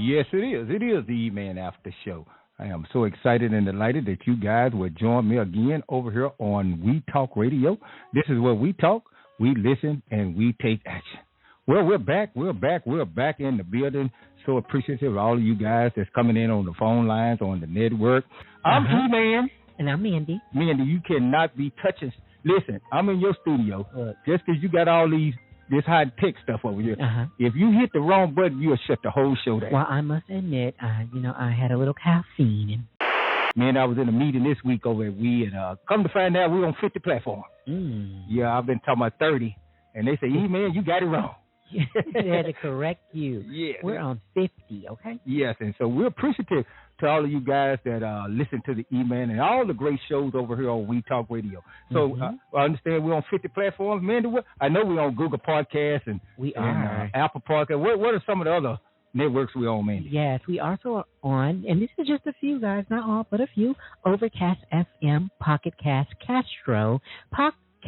Yes, it is. It is the E-Man After Show. I am so excited and delighted that you guys would join me again over here on We Talk Radio. This is where we talk, we listen, and we take action. Well, we're back in the building. So appreciative of all of you guys that's coming in on the phone lines, on the network. I'm E-Man. And I'm Mandy. Mandy, you cannot be touching. Listen, I'm in your studio. Just because you got all this high-tech stuff over here. If you hit the wrong button, you'll shut the whole show down. Well, I must admit, I had a little caffeine. Man, I was in a meeting this week over at and come to find out we're on 50 platforms. Yeah, I've been talking about 30, and they say, man, you got it wrong. They had to correct you. Yeah. We're on 50, okay? Yes, and so we're appreciative to all of you guys that listen to the E-Man and all the great shows over here on We Talk Radio. So I understand we're on 50 platforms. Man, I know we're on Google Podcasts and Apple Podcasts. What are some of the other networks we're on, Mandy? Yes, we also on, and this is just a few, guys, not all, but a few, Overcast FM, Pocket Cast, Castro,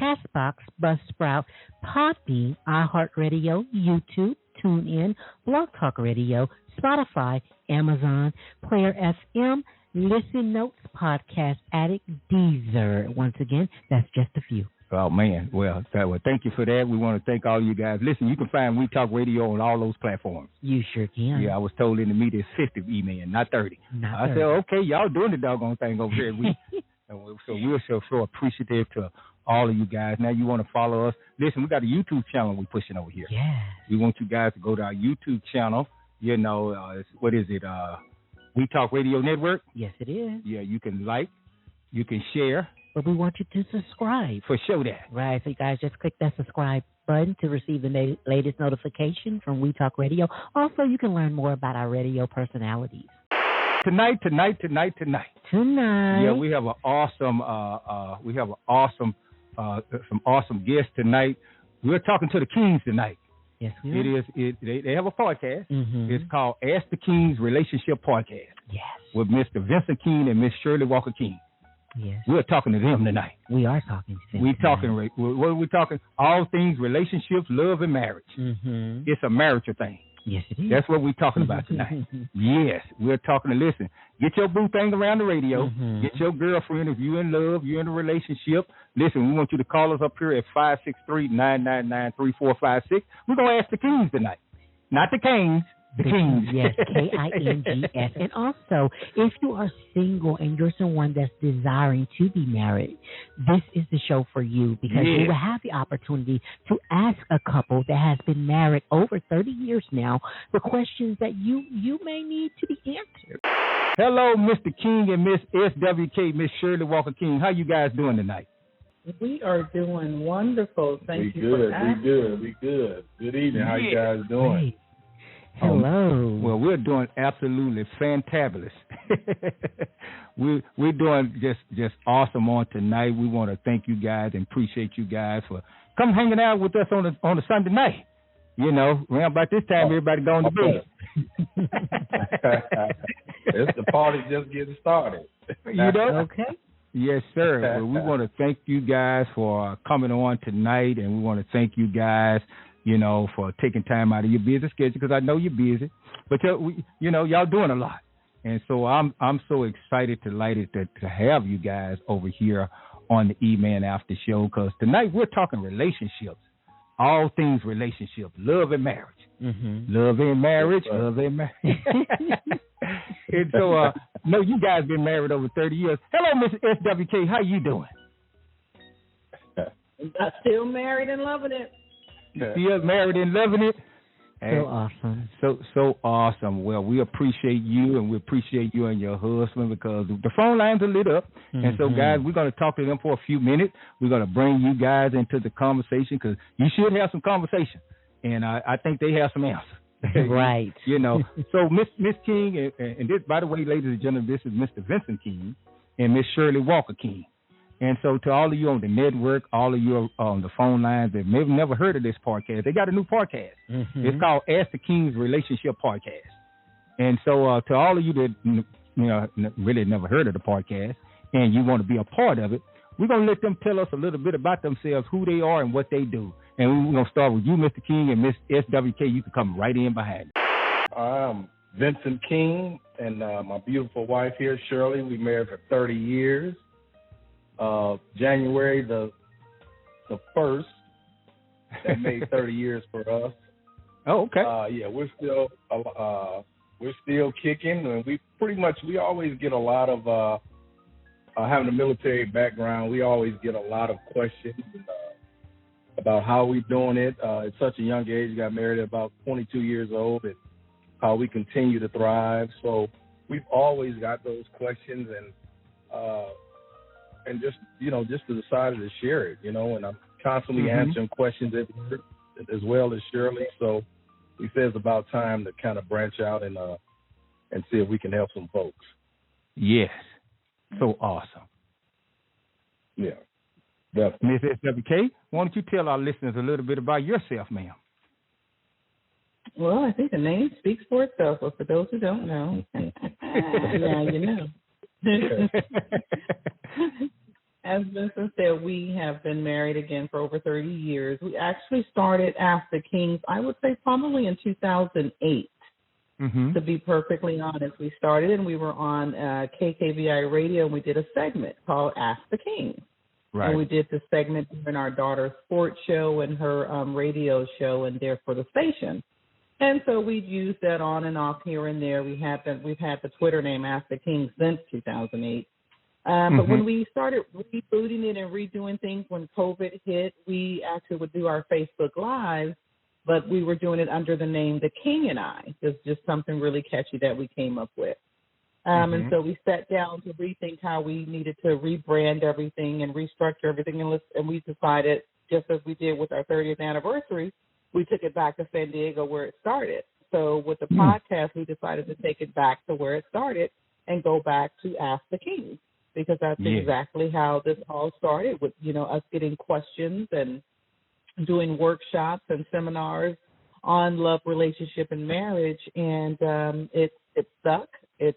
Castbox, Buzzsprout, Podbean, iHeartRadio, YouTube, TuneIn, Blog Talk Radio, Spotify, Amazon, Player FM, Listen Notes, Podcast Addict, Deezer. Once again, that's just a few. Oh, man. Well, thank you for that. We want to thank all of you guys. Listen, you can find We Talk Radio on all those platforms. You sure can. Yeah, I was told in the meeting it's 50 E-Man, not 30. I said, okay, y'all doing the doggone thing over here. So we're so appreciative to all of you guys. Now you want to follow us. Listen, we got a YouTube channel we're pushing over here. Yeah. We want you guys to go to our YouTube channel. What is it? We Talk Radio Network. Yes, it is. Yeah, you can like, you can share. But we want you to subscribe. For sure that. Right, so you guys just click that subscribe button to receive the latest notification from We Talk Radio. Also, you can learn more about our radio personalities. Tonight. Yeah, we have some awesome guests tonight. We're talking to the Kings tonight. Yes, we are. They have a podcast. It's called Ask the Kings Relationship Podcast. Yes. With Mr. Vincent King and Miss Shirley Walker King. Yes. We're talking to them tonight. We are talking to them. What are we talking? All things relationships, love, and marriage. It's a marital thing. Yes, it is. That's what we're talking about tonight. Yes, we're talking to listen. Get your boo thing around the radio. Get your girlfriend if you're in love, you're in a relationship. Listen, we want you to call us up here at 563-999-3456. We're going to ask the Kings tonight. Not the Kings. The Kings. Yes, Kings. And also, if you are single and you're someone that's desiring to be married, this is the show for you because you will have the opportunity to ask a couple that has been married over 30 years now the questions that you may need to be answered. Hello, Mr. King and Miss SWK, Miss Shirley Walker King. How you guys doing tonight? We are doing wonderful. Thank you for asking. We good. Good evening. How you guys doing? Great. Hello. Well, we're doing absolutely fantabulous. We're doing just awesome on tonight. We want to thank you guys and appreciate you guys for coming hanging out with us on a Sunday night. Around about this time, everybody going to bed. It's the party just getting started. Okay. Yes, sir. Well, we want to thank you guys for coming on tonight, and we want to thank you guys, for taking time out of your busy schedule because I know you're busy, but y'all doing a lot, and so I'm so delighted to have you guys over here on the E-Man After Show because tonight we're talking relationships, all things relationships, love and marriage, love and marriage, love and marriage. And so, you guys been married over 30 years. Hello, Miss SWK. How you doing? I'm still married and loving it. Still married and loving it. So awesome. So awesome. Well, we appreciate you, and we appreciate you and your husband because the phone lines are lit up. And so, guys, we're going to talk to them for a few minutes. We're going to bring you guys into the conversation because you should have some conversation. And I think they have some answers. Right. So Miss King, and this, by the way, ladies and gentlemen, this is Mr. Vincent King and Miss Shirley Walker King. And so to all of you on the network, all of you on the phone lines that may have never heard of this podcast, they got a new podcast. It's called Ask the Kings Relationship Podcast. And so to all of you that really never heard of the podcast and you want to be a part of it, we're going to let them tell us a little bit about themselves, who they are and what they do. And we're going to start with you, Mr. King, and Miss SWK. You can come right in behind me. Vincent King and my beautiful wife here, Shirley. We married for 30 years. January the 1st, that made 30 years for us. Oh, okay. Yeah, we're still kicking, and we always get a lot of having a military background. We always get a lot of questions about how we doing it at such a young age. Got married at about 22 years old, and how we continue to thrive. So we've always got those questions, and just decided to share it, and I'm constantly answering questions as well as Shirley. So we said it's about time to kind of branch out and see if we can help some folks. Yes. So awesome. Yeah, definitely. Ms. SWK, why don't you tell our listeners a little bit about yourself, ma'am? Well, I think the name speaks for itself, but for those who don't know, now you know. As Vincent said, we have been married again for over 30 years. We actually started Ask the Kings, I would say probably in 2008. To be perfectly honest, we started and we were on KKVI radio, and we did a segment called Ask the King. Right. And we did the segment in our daughter's sports show and her radio show, and there for the station. And so we've used that on and off here and there. We've had the Twitter name Ask the King since 2008. But when we started rebooting it and redoing things when COVID hit, we actually would do our Facebook Live. But we were doing it under the name The King and I. It's just something really catchy that we came up with. And so we sat down to rethink how we needed to rebrand everything and restructure everything. And we decided, just as we did with our 30th anniversary, we took it back to San Diego where it started. So with the podcast, we decided to take it back to where it started and go back to Ask the King, because that's exactly how this all started, with, us getting questions and doing workshops and seminars on love, relationship, and marriage, and it stuck. It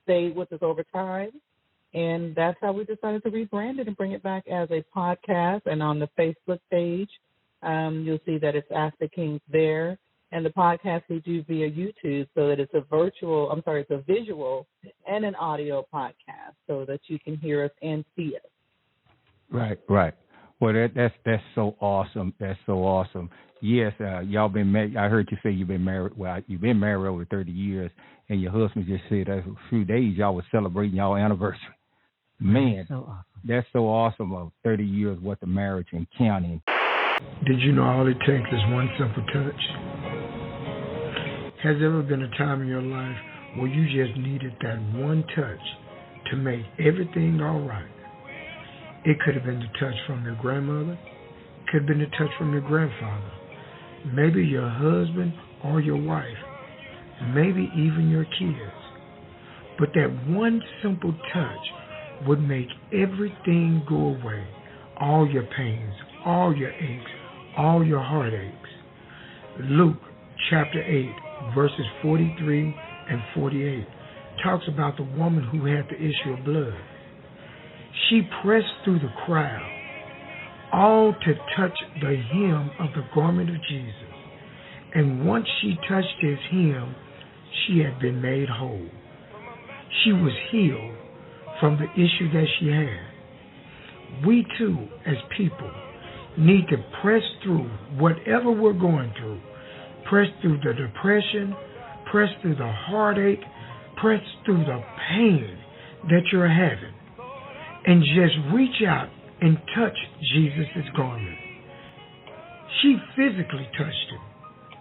stayed with us over time, and that's how we decided to rebrand it and bring it back as a podcast. And on the Facebook page, you'll see that it's Ask the Kings there, and the podcast we do via YouTube, so that it's a visual and an audio podcast, so that you can hear us and see us. Right. Well, that's so awesome. That's so awesome. Yes, y'all been married. I heard you say you've been married. Well, you've been married over 30 years, and your husband just said that a few days y'all were celebrating y'all anniversary. Man, that's so awesome. Of 30 years worth of marriage and counting. Did you know all it takes is one simple touch? Has there ever been a time in your life where you just needed that one touch to make everything all right? It could have been the touch from your grandmother. It could have been the touch from your grandfather. Maybe your husband or your wife. Maybe even your kids. But that one simple touch would make everything go away. All your pains, all your aches, all your heartaches. Luke chapter 8, verses 43 and 48 talks about the woman who had the issue of blood. She pressed through the crowd, all to touch the hem of the garment of Jesus. And once she touched his hem, she had been made whole. She was healed from the issue that she had. We too, as people, need to press through whatever we're going through. Press through the depression, press through the heartache, press through the pain that you're having. And just reach out and touch Jesus' garment. She physically touched him,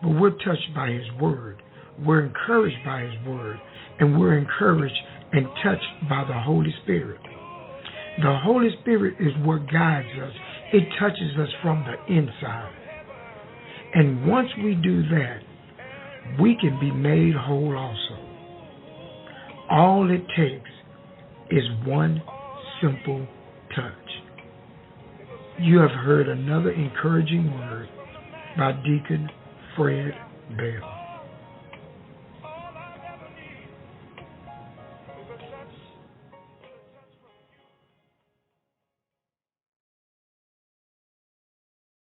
but we're touched by his word. We're encouraged by his word, and we're encouraged and touched by the Holy Spirit. The Holy Spirit is what guides us. It touches us from the inside. And once we do that, we can be made whole also. All it takes is one simple touch. You have heard another encouraging word by Deacon Fred Bell.